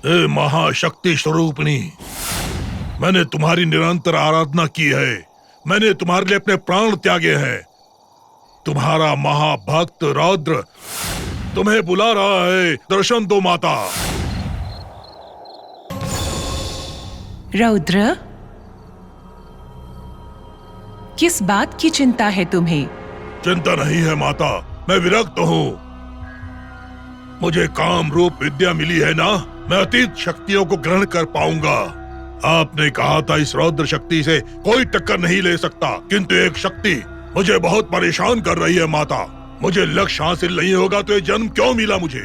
हे महाशक्ति स्वरूपिणी, मैंने तुम्हारी निरंतर आराधना की है। मैंने तुम्हारे लिए अपने प्राण त्यागे हैं। तुम्हारा महाभक्त रौद्र तुम्हें बुला रहा है, दर्शन दो माता। रौद्र, किस बात की चिंता है तुम्हें? चिंता नहीं है माता, मैं विरक्त हूँ। मुझे काम रूप विद्या मिली है ना, मैं अतीत शक्तियों को ग्रहण कर पाऊंगा। आपने कहा था इस रौद्र शक्ति से कोई टक्कर नहीं ले सकता, किंतु एक शक्ति मुझे बहुत परेशान कर रही है माता। मुझे लक्ष्य हासिल नहीं होगा तो ये जन्म क्यों मिला मुझे?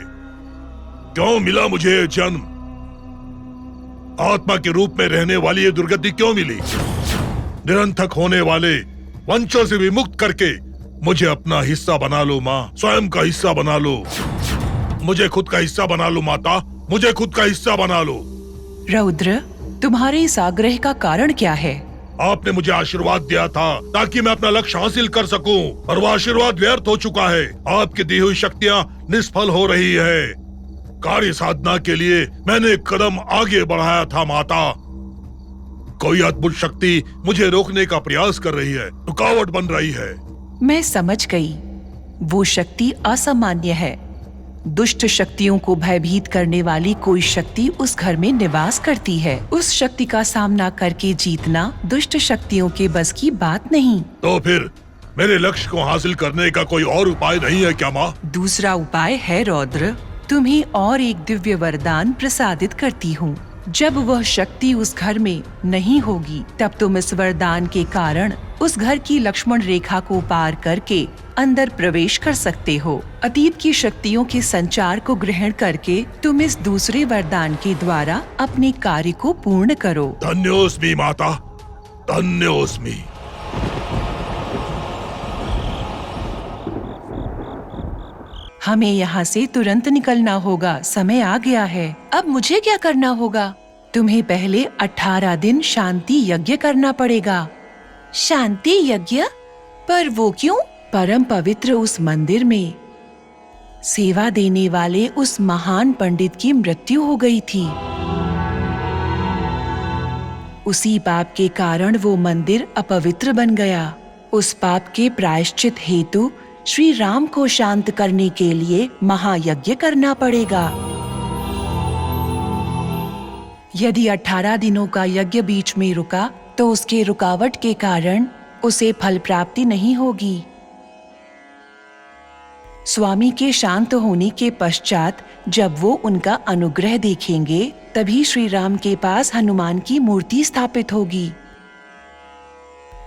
क्यों मिला मुझे ये जन्म? आत्मा के रूप में रहने वाली ये दुर्गति क्यों मिली? निरंथक होने वाले वंशों से विमुक्त करके मुझे अपना हिस्सा बना लो माँ, स्वयं का हिस्सा बना लो। मुझे खुद का हिस्सा बना लो माता, मुझे खुद का हिस्सा बना लो। रौद्र, तुम्हारे इस आग्रह का कारण क्या है? आपने मुझे आशीर्वाद दिया था ताकि मैं अपना लक्ष्य हासिल कर सकूं, और वह आशीर्वाद व्यर्थ हो चुका है। आपकी दी हुई शक्तियाँ निष्फल हो रही है। कार्य साधना के लिए मैंने एक कदम आगे बढ़ाया था माता। कोई अद्भुत शक्ति मुझे रोकने का प्रयास कर रही है, रुकावट बन रही है। मैं समझ गई। वो शक्ति असामान्य है। दुष्ट शक्तियों को भयभीत करने वाली कोई शक्ति उस घर में निवास करती है। उस शक्ति का सामना करके जीतना दुष्ट शक्तियों के बस की बात नहीं। तो फिर मेरे लक्ष्य को हासिल करने का कोई और उपाय नहीं है क्या माँ? दूसरा उपाय है रौद्र। तुम्हें और एक दिव्य वरदान प्रसादित करती हूँ। जब वह शक्ति उस घर में नहीं होगी, तब तुम इस वरदान के कारण उस घर की लक्ष्मण रेखा को पार करके अंदर प्रवेश कर सकते हो। अतीत की शक्तियों के संचार को ग्रहण करके तुम इस दूसरे वरदान के द्वारा अपने कार्य को पूर्ण करो। धन्योस्मि माता, धन्योस्मि। हमें यहाँ से तुरंत निकलना होगा, समय आ गया है। अब मुझे क्या करना होगा? तुम्हें पहले 18 दिन शांति यज्ञ करना पड़ेगा। शांति यज्ञ? पर वो क्यों? परम पवित्र उस मंदिर में सेवा देने वाले उस महान पंडित की मृत्यु हो गई थी। उसी पाप के कारण वो मंदिर अपवित्र बन गया। उस पाप के प्रायश्चित हेतु श्री राम को शांत करने के लिए महायज्ञ करना पड़ेगा। यदि 18 दिनों का यज्ञ बीच में रुका तो उसके रुकावट के कारण उसे फल प्राप्ति नहीं होगी। स्वामी के शांत होने के पश्चात जब वो उनका अनुग्रह देखेंगे, तभी श्री राम के पास हनुमान की मूर्ति स्थापित होगी।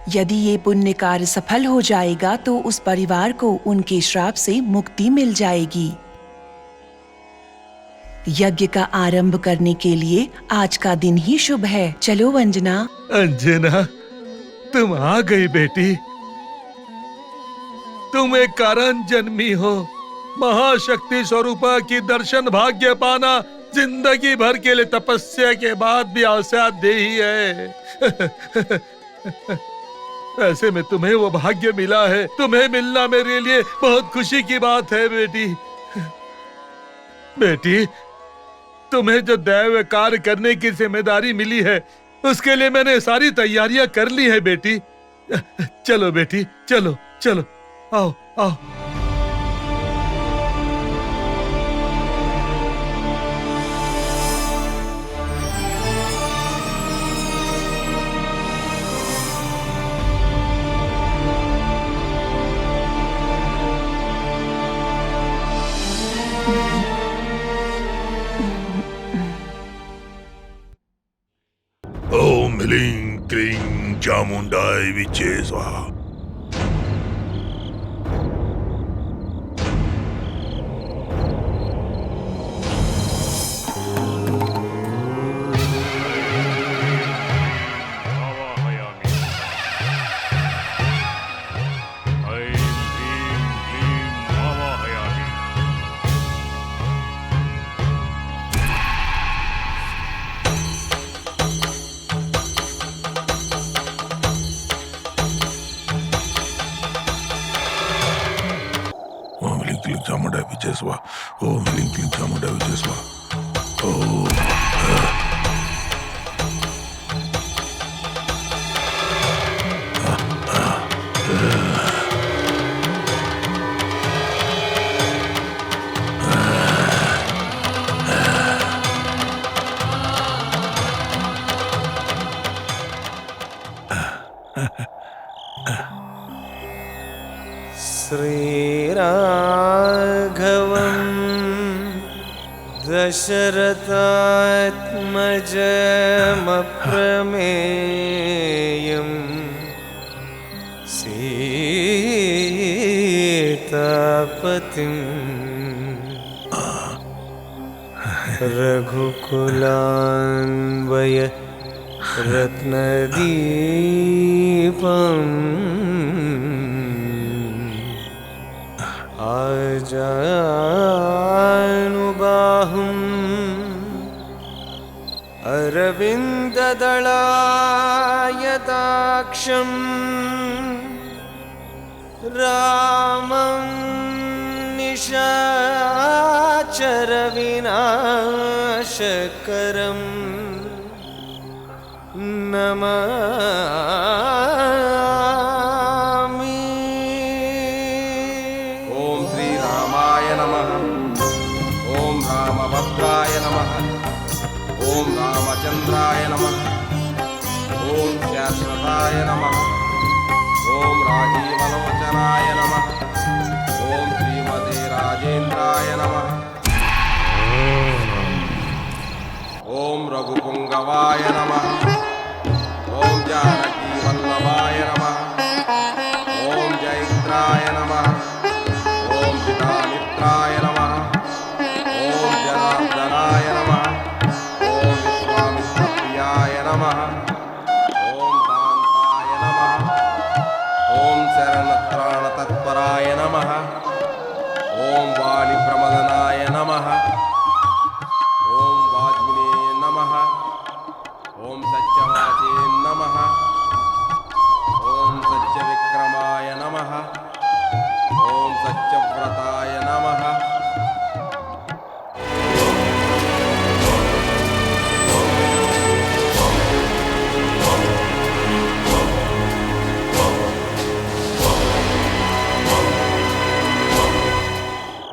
यदि ये पुण्य कार्य सफल हो जाएगा तो उस परिवार को उनके श्राप से मुक्ति मिल जाएगी। यज्ञ का आरंभ करने के लिए आज का दिन ही शुभ है। चलो अंजना। अंजना, तुम आ गई बेटी। तुम एक कारण जन्मी हो। महाशक्ति स्वरूपा की दर्शन भाग्य पाना जिंदगी भर के लिए तपस्या के बाद भी असाध्य ही है। ऐसे में तुम्हें वो भाग्य मिला है। तुम्हें मिलना मेरे लिए बहुत खुशी की बात है बेटी। बेटी, तुम्हें जो दैव कार्य करने की जिम्मेदारी मिली है, उसके लिए मैंने सारी तैयारियां कर ली है बेटी। चलो बेटी, चलो चलो, आओ आओ। ओम ह्रीं क्लीं चामुंडाय विचे स्वाहा। ओम ह्रीं क्लीं चामुंडाय विचे स्वाहा। ओम ह्रीं क्लीं चामुंडाय विचे स्वाहा। ओम दशरथात्मजमप्रमेयम् सीतापतिम् रघुकुलान्वय रत्नदीपम् आजानुबाहुम् अरविन्ददलायताक्षम् रामं निशाचरविनाशकरम् नमामि। ओम श्री रामाय नमः। ओम रामभद्राय नमः। ओम रामचंद्राय नमः। ओम शाश्वताय नमः। ओम राजीवलोचनाय नमः। ओम श्रीमते राजेन्द्राय नमः। ओम रघुपुंगवाय नमः। ओम जानकी वल्लभाय नमः। ओम जयित्राय नमः। ओम पितामित्राय नमः। ओम जनार्दनाय नमः। ओम विश्वामित्रप्रियाय नमः। ओम दान्ताय नमः। ओम शरणत्राणतत्पराय नमः। ओम वालिप्रमदनाय नमः। ओम वाग्मिने नमः। ओम सत्यवाचे नमः। ओम सत्यविक्रमाय नमः। ओम सत्यव्रताय नमः।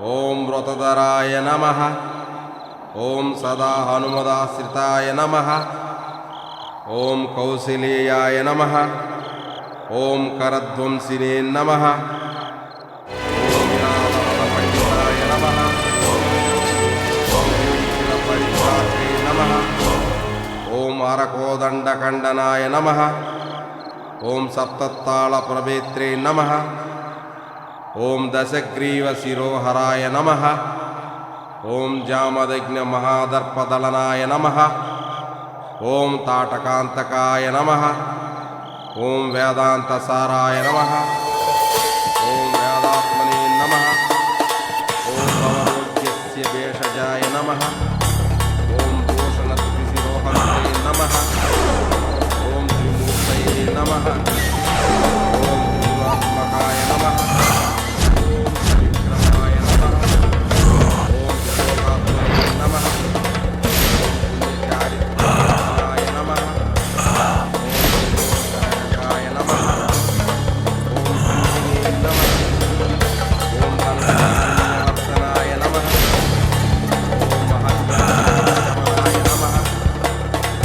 ओम व्रतधराय नमः। ओम सदा हनुमदाश्रिताय नमः। ओम कौसलेयाय नमः। ओम करध्वंसिने नमः। ओम विराटपण्डिताय नमः। ओम विभीषणपरित्रात्रे नमः। ओम अरकोदण्डखण्डनाय नमः। ओम सप्ततालप्रवेत्रे नमः। ओम दशग्रीवशिरोहराय नमः। ओम जामदग्निमहादर्पदलनाय नमः। ओम ताटकान्तकाय नमः। ओम वेदान्तसाराय नमः। ओम वेदात्मने नमः। ओम भवरोग्यस्य भेषजाय नमः। ओम दोषणत्रिशिरोहन्ते नमः। ओम त्रिमूर्तये नमः। ओम त्रिगुणात्मकाय नमः। ओम त्रिविक्रमाय नमः। ओम त्रिलोकात्मने नमः। पुण्यचारित्राय नमः। ओम नमः। ओम श्रीने नमः। ओम धनवर्धनाय नमः। ओम महद्गणाय नमः।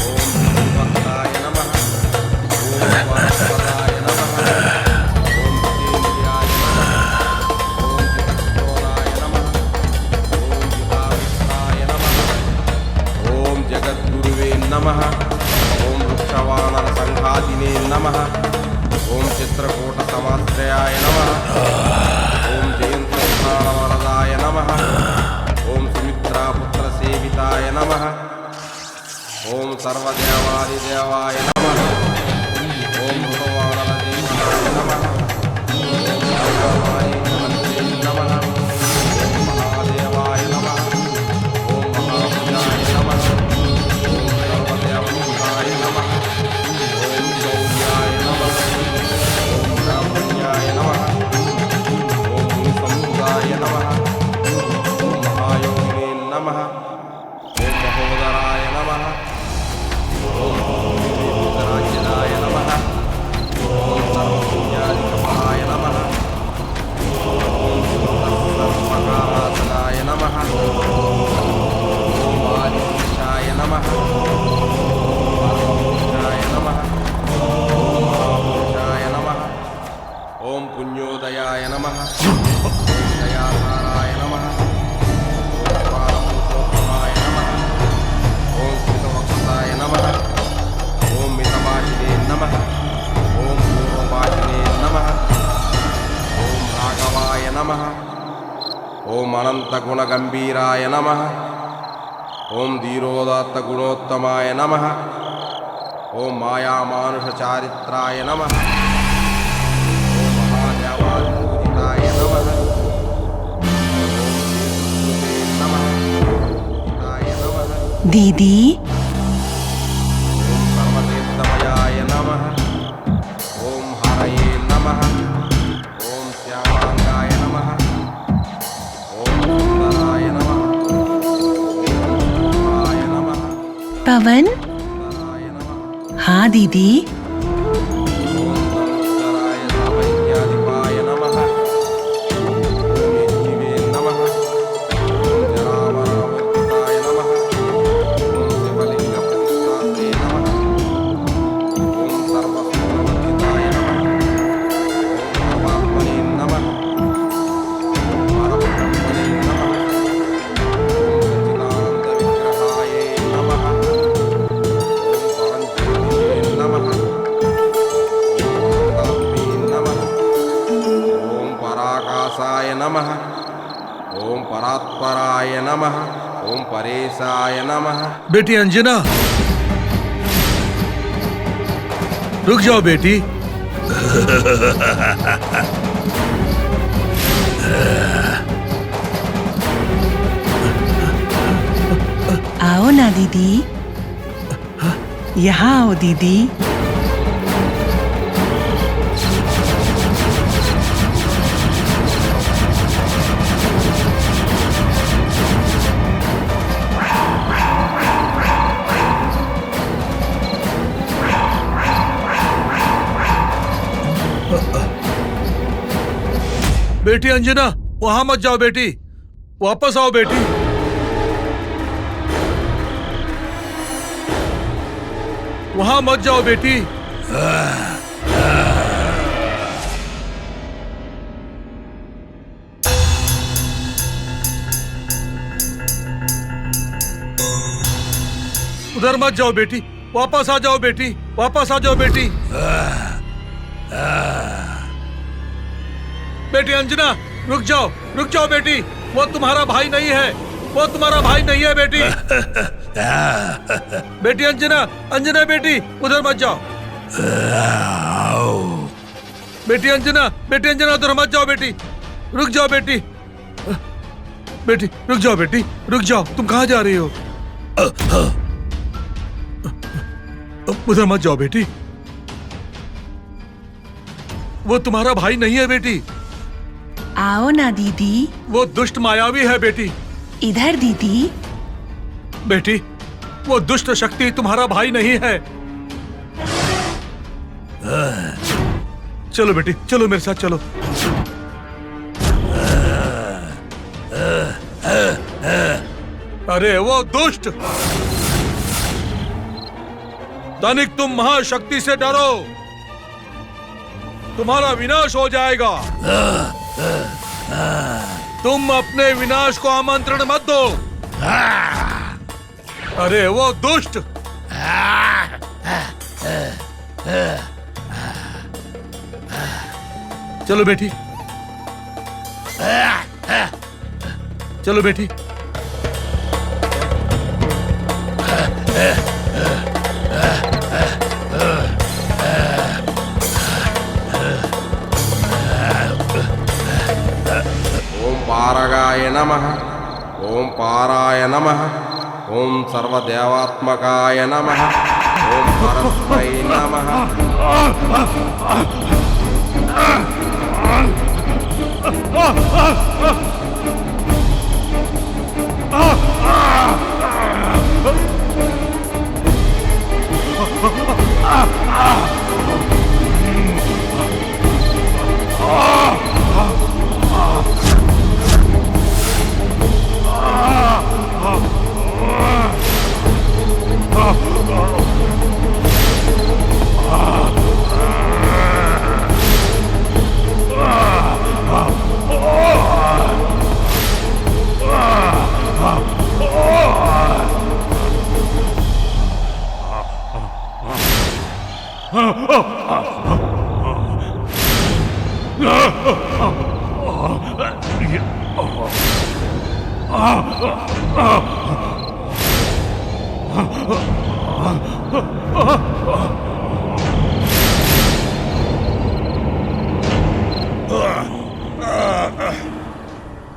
ओम श्रीभक्ताय नमः। ओम वासुदेवाय नमः। ओम जितेन्द्रियाय नमः। ओम जितक्रोधाय नमः। ओम जिताविष्टाय नमः। ओम जगद्गुरुवे नमः। ओम वृक्षवानरसङ्घातिने नमः। ओम चित्रकूटसमाश्रयाय नमः। ओम जयन्तस्थानवरदाय नमः। ओम सुमित्रापुत्रसेविताय नमः। ओम सर्वदेवादिदेवाय नमः। ओम भगवानरदेवाय नमः। ओम रामाय नमः। ओम महादेवाय नमः। ओम महाभुजाय नमः। ओम सर्वदेवमुखाय नमः। ओम गौर्याय नमः। ओम ब्राह्मण्याय नमः। ओम मुनिसंसुदाय नमः। ओम महायोगिने नमः। ओम महोदराय नमः। ओम राज्यदाय नमः। ओम सर्वपुण्याधिकमाय नमः। ओम सर्वकाराधनाय नमः। ओम आदिशाय नमः। नमः। ओम महापुरुषाय नमः। ओम पुण्योदयाय नमः। ओम दयाधाराय नमः। ओम पारपुरुषोत्तमाय नमः। अनन्तगुणगम्भीराय नमः। ॐ धीरोदात्तगुणोत्तमाय नमः। ॐ मायामानुषचारित्राय नमः। ॐ महादेवादिपूजिताय नमः। दीदी, ॐ सर्वतीर्थमयाय नमः। ॐ हरये नमः। ॐ श्यामाङ्गाय नमः। ॐ सुन्दराय नमः। ॐ नमः। पवन। सुन्दराय नमः। हाँ दीदी। ॐ नमस्काराय सावैज्ञाधिपाय नमः। ॐ यज्ञिवे नमः। ॐ जरामरामूर्तिताय नमः। ॐ शिवलिङ्गप्रतिष्ठात्रे नमः। ॐ सर्वसुगुणवर्जिताय नमः। ॐ परमात्मने नमः। ॐ परब्रह्मणे नमः। ॐ सच्चिदानन्दविग्रहाय नमः। ॐ परञ्ज्योतिषे नमः। ॐ परमात्मे नमः। ॐ पराकाशाय नमः। ॐ परात्पराय नमः। ॐ परेशाय नमः। बेटी अंजना, रुक जाओ बेटी। आओ ना दीदी, यहाँ आओ दीदी। बेटी अंजना, वहां मत जाओ बेटी, वापस आओ बेटी। वहां मत जाओ बेटी। उधर मत जाओ बेटी, वापस आ जाओ बेटी, वापस आ जाओ बेटी। बेटी अंजना, रुक जाओ बेटी, वो तुम्हारा भाई नहीं है, वो तुम्हारा भाई नहीं है बेटी। बेटी अंजना बेटी, उधर मत जाओ। बेटी अंजना उधर मत जाओ बेटी, रुक जाओ बेटी। बेटी रुक जाओ बेटी, रुक जाओ, तुम कहाँ जा रही हो? उधर मत जाओ बेटी, वो तुम्हारा भाई नहीं है बेटी, आओ ना दीदी। वो दुष्ट मायावी है बेटी। इधर दीदी। बेटी, वो दुष्ट शक्ति तुम्हारा भाई नहीं है। चलो बेटी, चलो मेरे साथ चलो। अरे वो दुष्ट! तनिक तुम महाशक्ति से डरो, तुम्हारा विनाश हो जाएगा। तुम अपने विनाश को आमंत्रण मत दो। अरे वो दुष्ट! चलो बेटी, चलो बेटी। ओम पारगाय नमः। ओम पाराय नमः। ओम सर्वदेवात्मकाय नमः। ओम परस्मै नमः।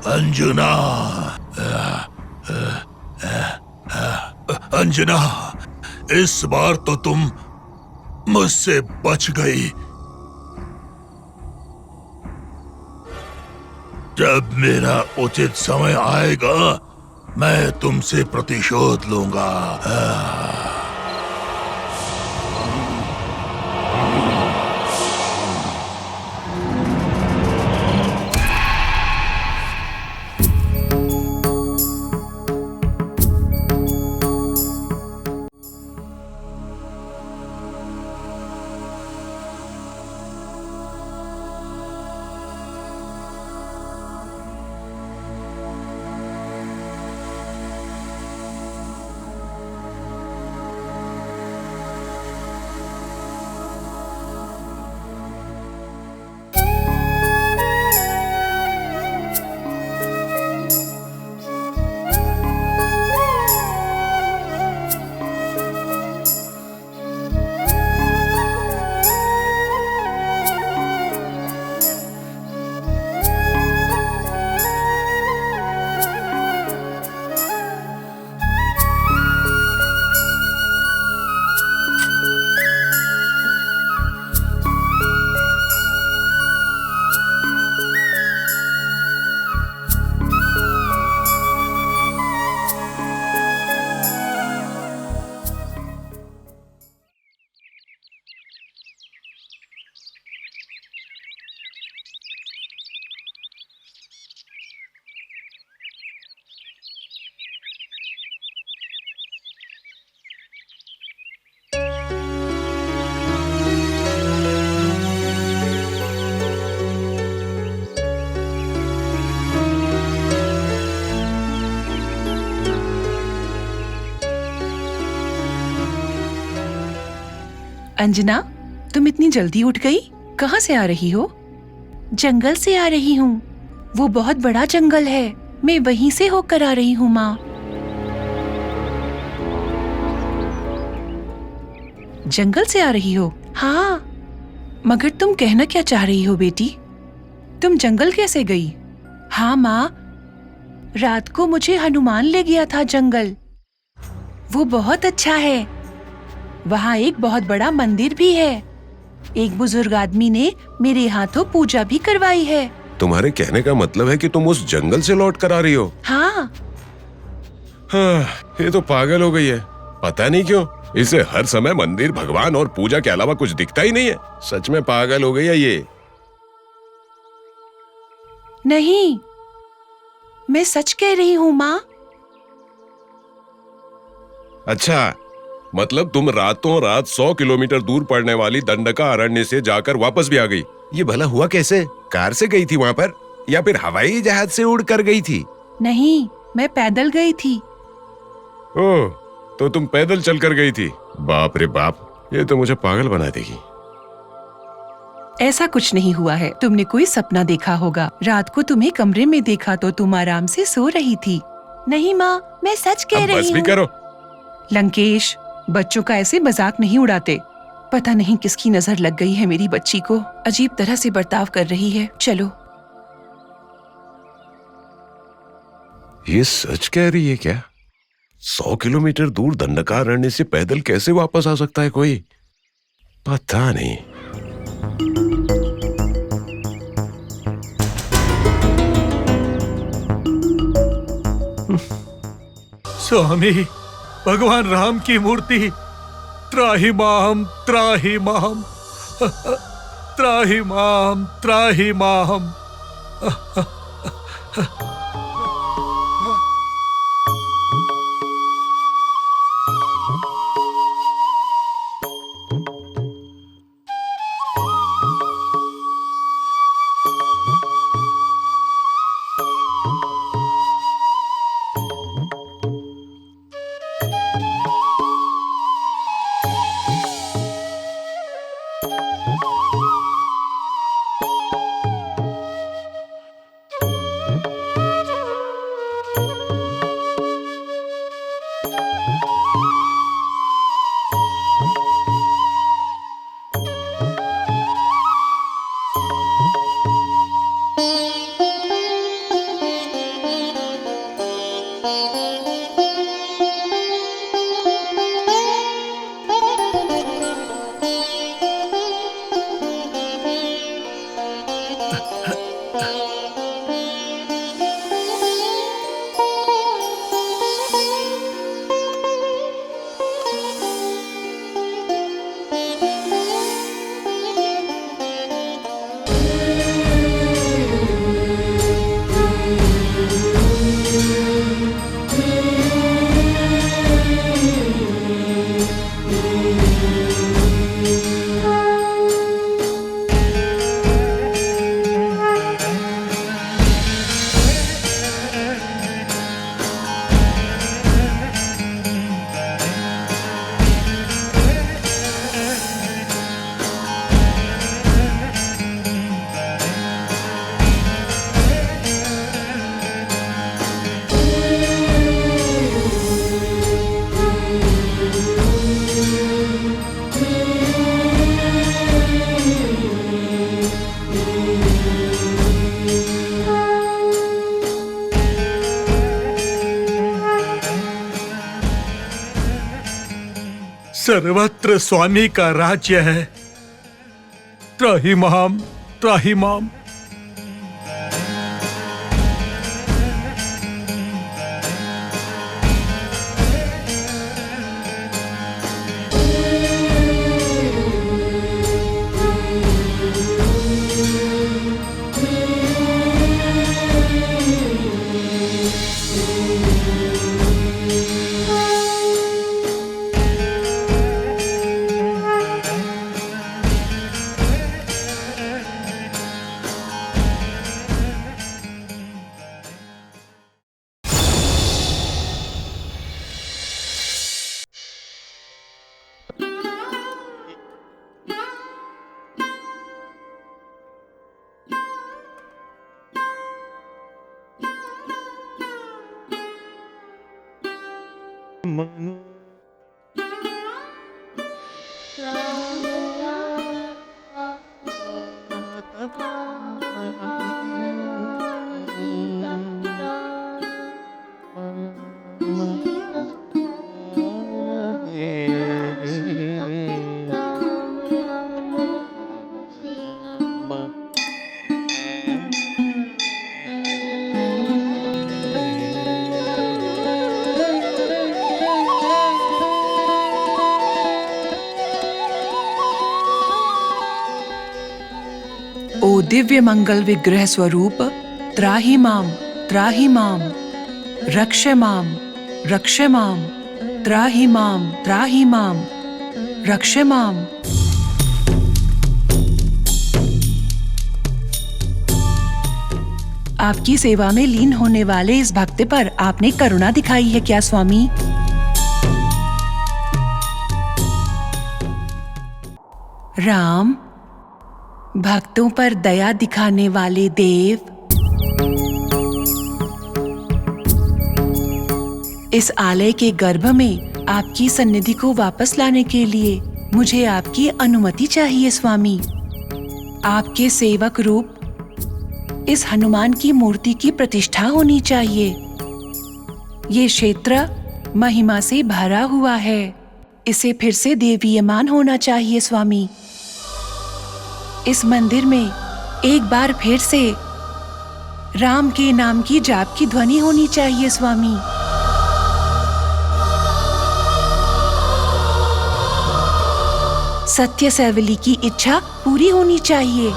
अंजना, अंजना, इस बार तो तुम मुझसे बच गई। जब मेरा उचित समय आएगा मैं तुमसे प्रतिशोध लूंगा। अंजना, तुम इतनी जल्दी उठ गई? कहाँ से आ रही हो? जंगल से आ रही हूँ। वो बहुत बड़ा जंगल है, मैं वहीं से होकर आ रही हूँ माँ। जंगल से आ रही हो? हाँ, मगर तुम कहना क्या चाह रही हो बेटी? तुम जंगल कैसे गई? हाँ माँ, रात को मुझे हनुमान ले गया था जंगल। वो बहुत अच्छा है। वहाँ एक बहुत बड़ा मंदिर भी है। एक बुजुर्ग आदमी ने मेरे हाथों पूजा भी करवाई है। तुम्हारे कहने का मतलब है कि तुम उस जंगल से लौट कर आ रही हो? हाँ। ये तो पागल हो गई है। पता नहीं क्यों इसे हर समय मंदिर, भगवान और पूजा के अलावा कुछ दिखता ही नहीं है। सच में पागल हो गई है ये। नहीं, मैं सच कह रही हूँ माँ। अच्छा, मतलब तुम रातों रात 100 किलोमीटर दूर पड़ने वाली दंडका अरण्य से जाकर वापस भी आ गई। ये भला हुआ कैसे? कार से गई थी वहाँ पर या फिर हवाई जहाज से उड़ कर गई थी? नहीं, मैं पैदल गई थी। ओह, तो तुम पैदल चल कर गई थी? बाप रे बाप, ये तो मुझे पागल बना देगी। ऐसा कुछ नहीं हुआ है। तुमने कोई सपना देखा होगा। रात को तुम्हें कमरे में देखा तो तुम आराम से सो रही थी। नहीं माँ, मैं सच कह अब रही बस भी हूँ। करो। लंकेश, बच्चों का ऐसे मजाक नहीं उड़ाते। पता नहीं किसकी नजर लग गई है मेरी बच्ची को। अजीब तरह से बर्ताव कर रही है। चलो। ये सच कह रही है क्या? 100 किलोमीटर दूर दंडकारण्य से पैदल कैसे वापस आ सकता है कोई? पता नहीं। स्वामी, भगवान राम की मूर्ति, त्राहि माम, त्राहि माम, त्राहि माम, त्राहि माम। सर्वत्र स्वामी का राज्य है। त्राहि माम, त्राहि माम। ओ दिव्य मंगल विग्रह स्वरूप, त्राहि माम, त्राहि माम, रक्ष माम, रक्ष माम, त्राहि माम, त्राहि माम, रक्ष माम। आपकी सेवा में लीन होने वाले इस भक्त पर आपने करुणा दिखाई है क्या स्वामी? राम, भक्तों पर दया दिखाने वाले देव, इस आलय के गर्भ में आपकी सन्निधि को वापस लाने के लिए मुझे आपकी अनुमति चाहिए स्वामी। आपके सेवक रूप इस हनुमान की मूर्ति की प्रतिष्ठा होनी चाहिए। ये क्षेत्र महिमा से भरा हुआ है, इसे फिर से देवीयमान होना चाहिए स्वामी। इस मंदिर में एक बार फिर से राम के नाम की जाप की ध्वनि होनी चाहिए स्वामी। सत्य सैवली की इच्छा पूरी होनी चाहिए।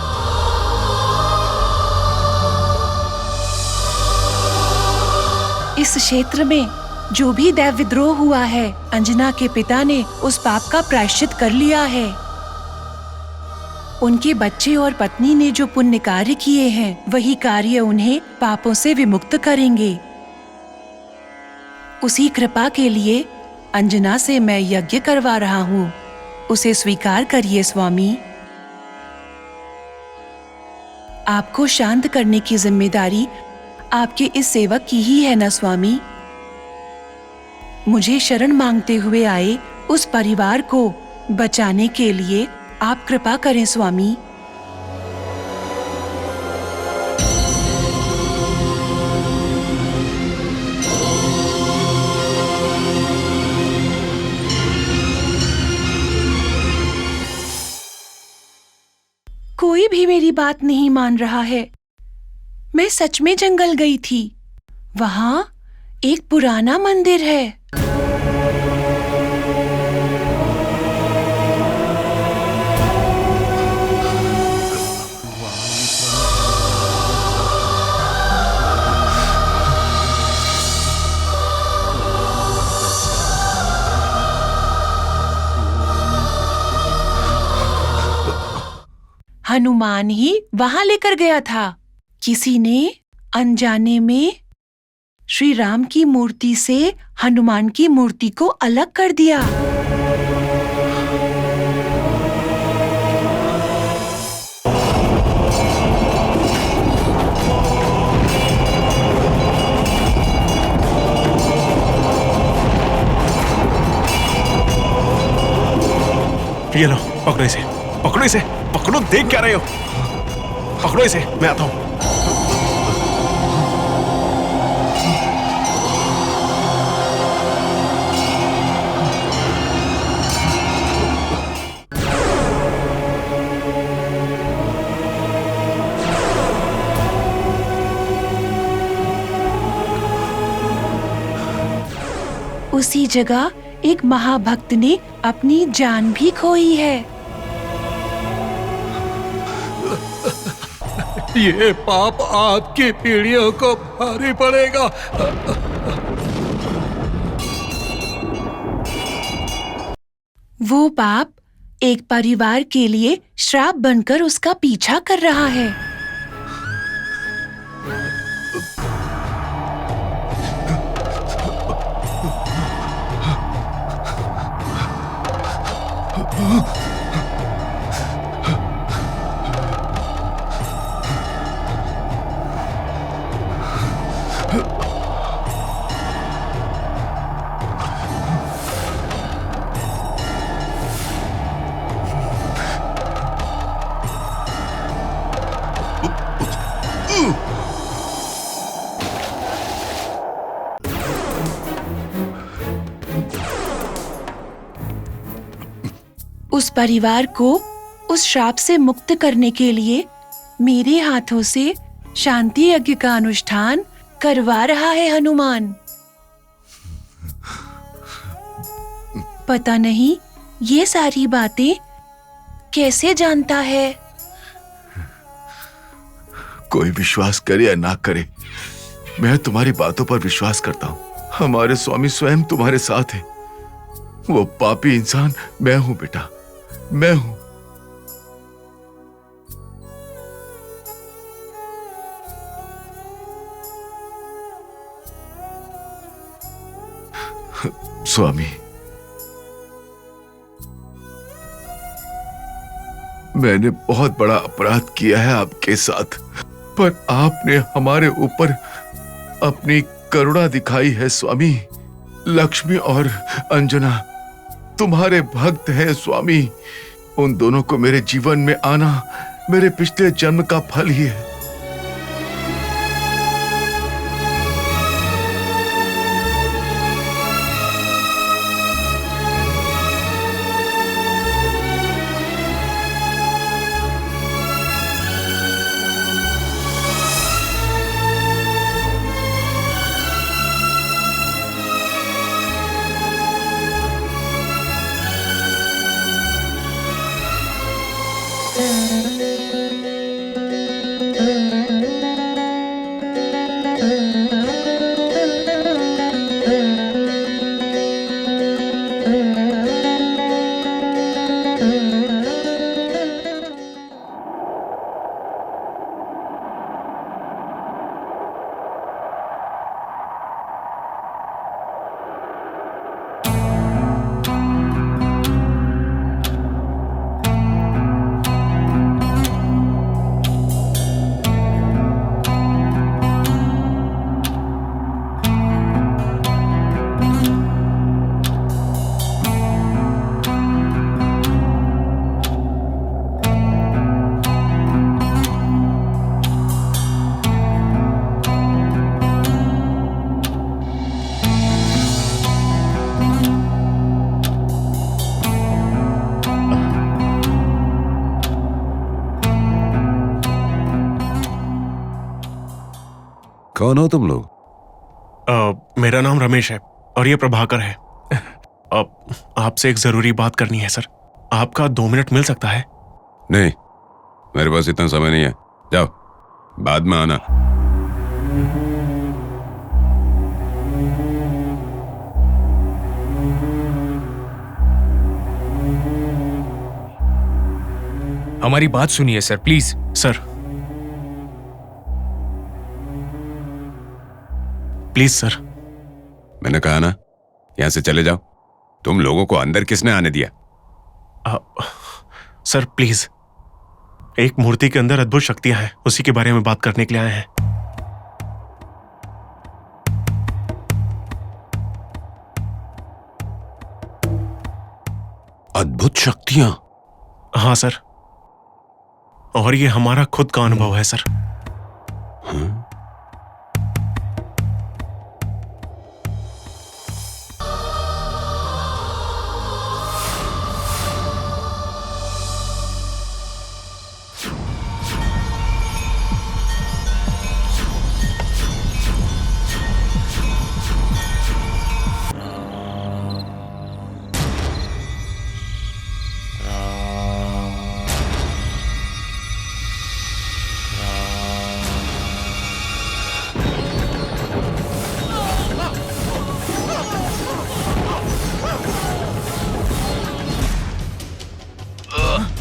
इस क्षेत्र में जो भी दैव विद्रोह हुआ है, अंजना के पिता ने उस पाप का प्रायश्चित कर लिया है। उनके बच्चे और पत्नी ने जो पुण्य कार्य किए हैं, वही कार्य उन्हें पापों से विमुक्त करेंगे। उसी कृपा के लिए अंजना से मैं यज्ञ करवा रहा हूँ, उसे स्वीकार करिए स्वामी। आपको शांत करने की जिम्मेदारी आपके इस सेवक की ही है ना स्वामी। मुझे शरण मांगते हुए आए उस परिवार को बचाने के लिए आप कृपा करें स्वामी। कोई भी मेरी बात नहीं मान रहा है। मैं सच में जंगल गई थी। वहां एक पुराना मंदिर है। हनुमान ही वहां लेकर गया था। किसी ने अनजाने में श्री राम की मूर्ति से हनुमान की मूर्ति को अलग कर दिया। ये लो, पकड़ो इसे, पकड़ो इसे, पकड़ो, देख क्या रहे हो? पकड़ो इसे, मैं आता हूं। उसी जगह एक महाभक्त ने अपनी जान भी खोई है। ये पाप आपकी पीढ़ियों को भारी पड़ेगा। वो पाप एक परिवार के लिए श्राप बनकर उसका पीछा कर रहा है। उस परिवार को उस श्राप से मुक्त करने के लिए मेरे हाथों से शांति यज्ञ का अनुष्ठान करवा रहा है हनुमान। पता नहीं ये सारी बातें कैसे जानता है। कोई विश्वास करे या ना करे, मैं तुम्हारी बातों पर विश्वास करता हूँ। हमारे स्वामी स्वयं तुम्हारे साथ है। वो पापी इंसान मैं हूं बेटा, मैं हूं। स्वामी, मैंने बहुत बड़ा अपराध किया है आपके साथ, पर आपने हमारे ऊपर अपनी करुणा दिखाई है स्वामी। लक्ष्मी और अंजना तुम्हारे भक्त हैं स्वामी। उन दोनों को मेरे जीवन में आना मेरे पिछले जन्म का फल ही है। कौन हो तुम लोग? मेरा नाम रमेश है और ये प्रभाकर है। आपसे एक जरूरी बात करनी है सर। आपका 2 मिनट मिल सकता है? नहीं, मेरे पास इतना समय नहीं है। जाओ, बाद में आना। हमारी बात सुनिए sir, please. Sir please sir. मैंने कहा ना, यहां से चले जाओ। तुम लोगों को अंदर किसने आने दिया? सर प्लीज, एक मूर्ति के अंदर अद्भुत शक्तियां हैं, उसी के बारे में बात करने के लिए आए हैं। अद्भुत शक्तियां? हाँ सर, और ये हमारा खुद का अनुभव है सर।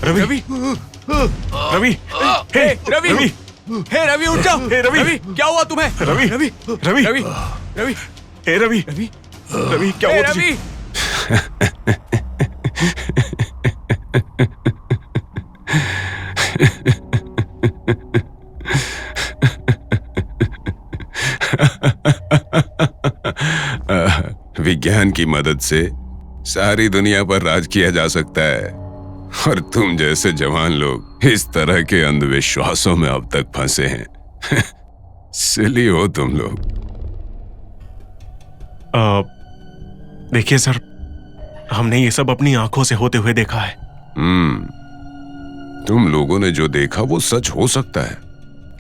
रवि रवि रवि हे रवि रवि हे रवि उठ जाओ। हे रवि क्या हुआ तुम्हें? रवि रवि रवि रवि रवि हे रवि रवि रवि क्या हे हुआ तुझे? रवि विज्ञान की मदद से सारी दुनिया पर राज किया जा सकता है और तुम जैसे जवान लोग इस तरह के अंधविश्वासों में अब तक फंसे हैं। सिली हो तुम लोग। देखिए सर, हमने ये सब अपनी आंखों से होते हुए देखा है। तुम लोगों ने जो देखा वो सच हो सकता है,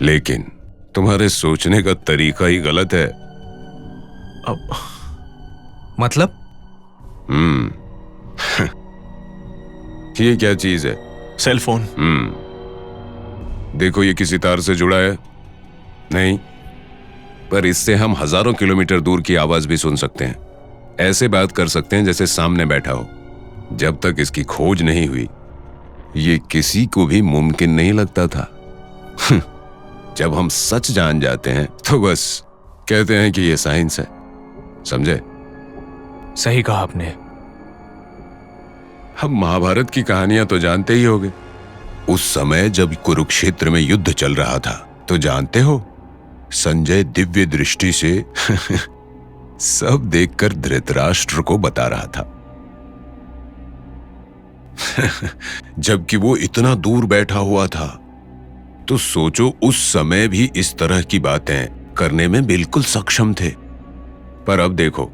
लेकिन तुम्हारे सोचने का तरीका ही गलत है। अब मतलब? ये क्या चीज है? Cell phone. देखो ये किसी तार से जुड़ा है? नहीं, पर इससे हम हजारों किलोमीटर दूर की आवाज भी सुन सकते हैं। ऐसे बात कर सकते हैं जैसे सामने बैठा हो। जब तक इसकी खोज नहीं हुई ये किसी को भी मुमकिन नहीं लगता था। जब हम सच जान जाते हैं तो बस कहते हैं कि ये साइंस है। समझे? सही कहा आपने। हम महाभारत की कहानियां तो जानते ही होंगे। उस समय जब कुरुक्षेत्र में युद्ध चल रहा था तो जानते हो, संजय दिव्य दृष्टि से सब देखकर धृतराष्ट्र को बता रहा था। जबकि वो इतना दूर बैठा हुआ था। तो सोचो उस समय भी इस तरह की बातें करने में बिल्कुल सक्षम थे। पर अब देखो,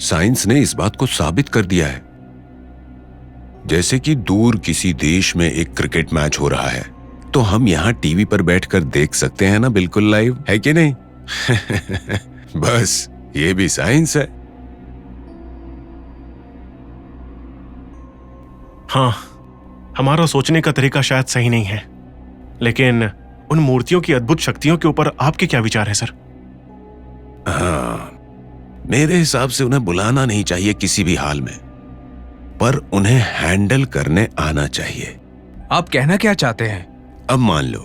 साइंस ने इस बात को साबित कर दिया है। जैसे कि दूर किसी देश में एक क्रिकेट मैच हो रहा है तो हम यहां टीवी पर बैठकर देख सकते हैं ना, बिल्कुल लाइव, है कि नहीं? बस ये भी साइंस है। हाँ, हमारा सोचने का तरीका शायद सही नहीं है, लेकिन उन मूर्तियों की अद्भुत शक्तियों के ऊपर आपके क्या विचार है सर? हाँ, मेरे हिसाब से उन्हें बुलाना नहीं चाहिए किसी भी हाल में, पर उन्हें हैंडल करने आना चाहिए। आप कहना क्या चाहते हैं? अब मान लो,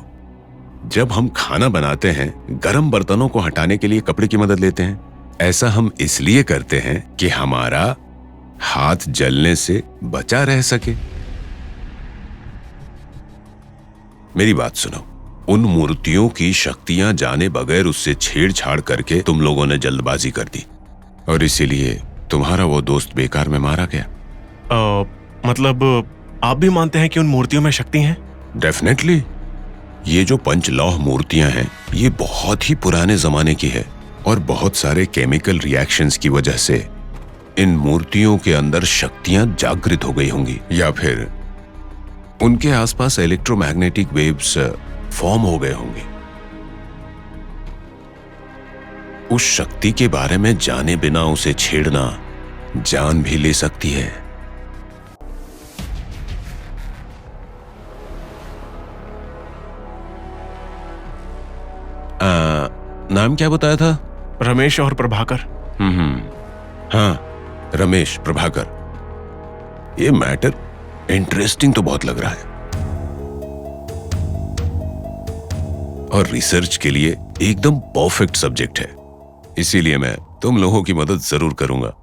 जब हम खाना बनाते हैं गर्म बर्तनों को हटाने के लिए कपड़े की मदद लेते हैं। ऐसा हम इसलिए करते हैं कि हमारा हाथ जलने से बचा रह सके। मेरी बात सुनो, उन मूर्तियों की शक्तियां जाने बगैर उससे छेड़छाड़ करके तुम लोगों ने जल्दबाजी कर दी और इसीलिए तुम्हारा वो दोस्त बेकार में मारा गया। मतलब आप भी मानते हैं कि उन मूर्तियों में शक्ति है? डेफिनेटली। ये जो पंचलौह मूर्तियां हैं ये बहुत ही पुराने जमाने की है और बहुत सारे केमिकल रिएक्शंस की वजह से इन मूर्तियों के अंदर शक्तियां जागृत हो गई होंगी, या फिर उनके आसपास इलेक्ट्रोमैग्नेटिक वेव्स फॉर्म हो गए होंगे। उस शक्ति के बारे में जाने बिना उसे छेड़ना जान भी ले सकती है। नाम क्या बताया था? रमेश और प्रभाकर। हाँ, रमेश, प्रभाकर। ये मैटर इंटरेस्टिंग तो बहुत लग रहा है और रिसर्च के लिए एकदम परफेक्ट सब्जेक्ट है। इसीलिए मैं तुम लोगों की मदद जरूर करूंगा।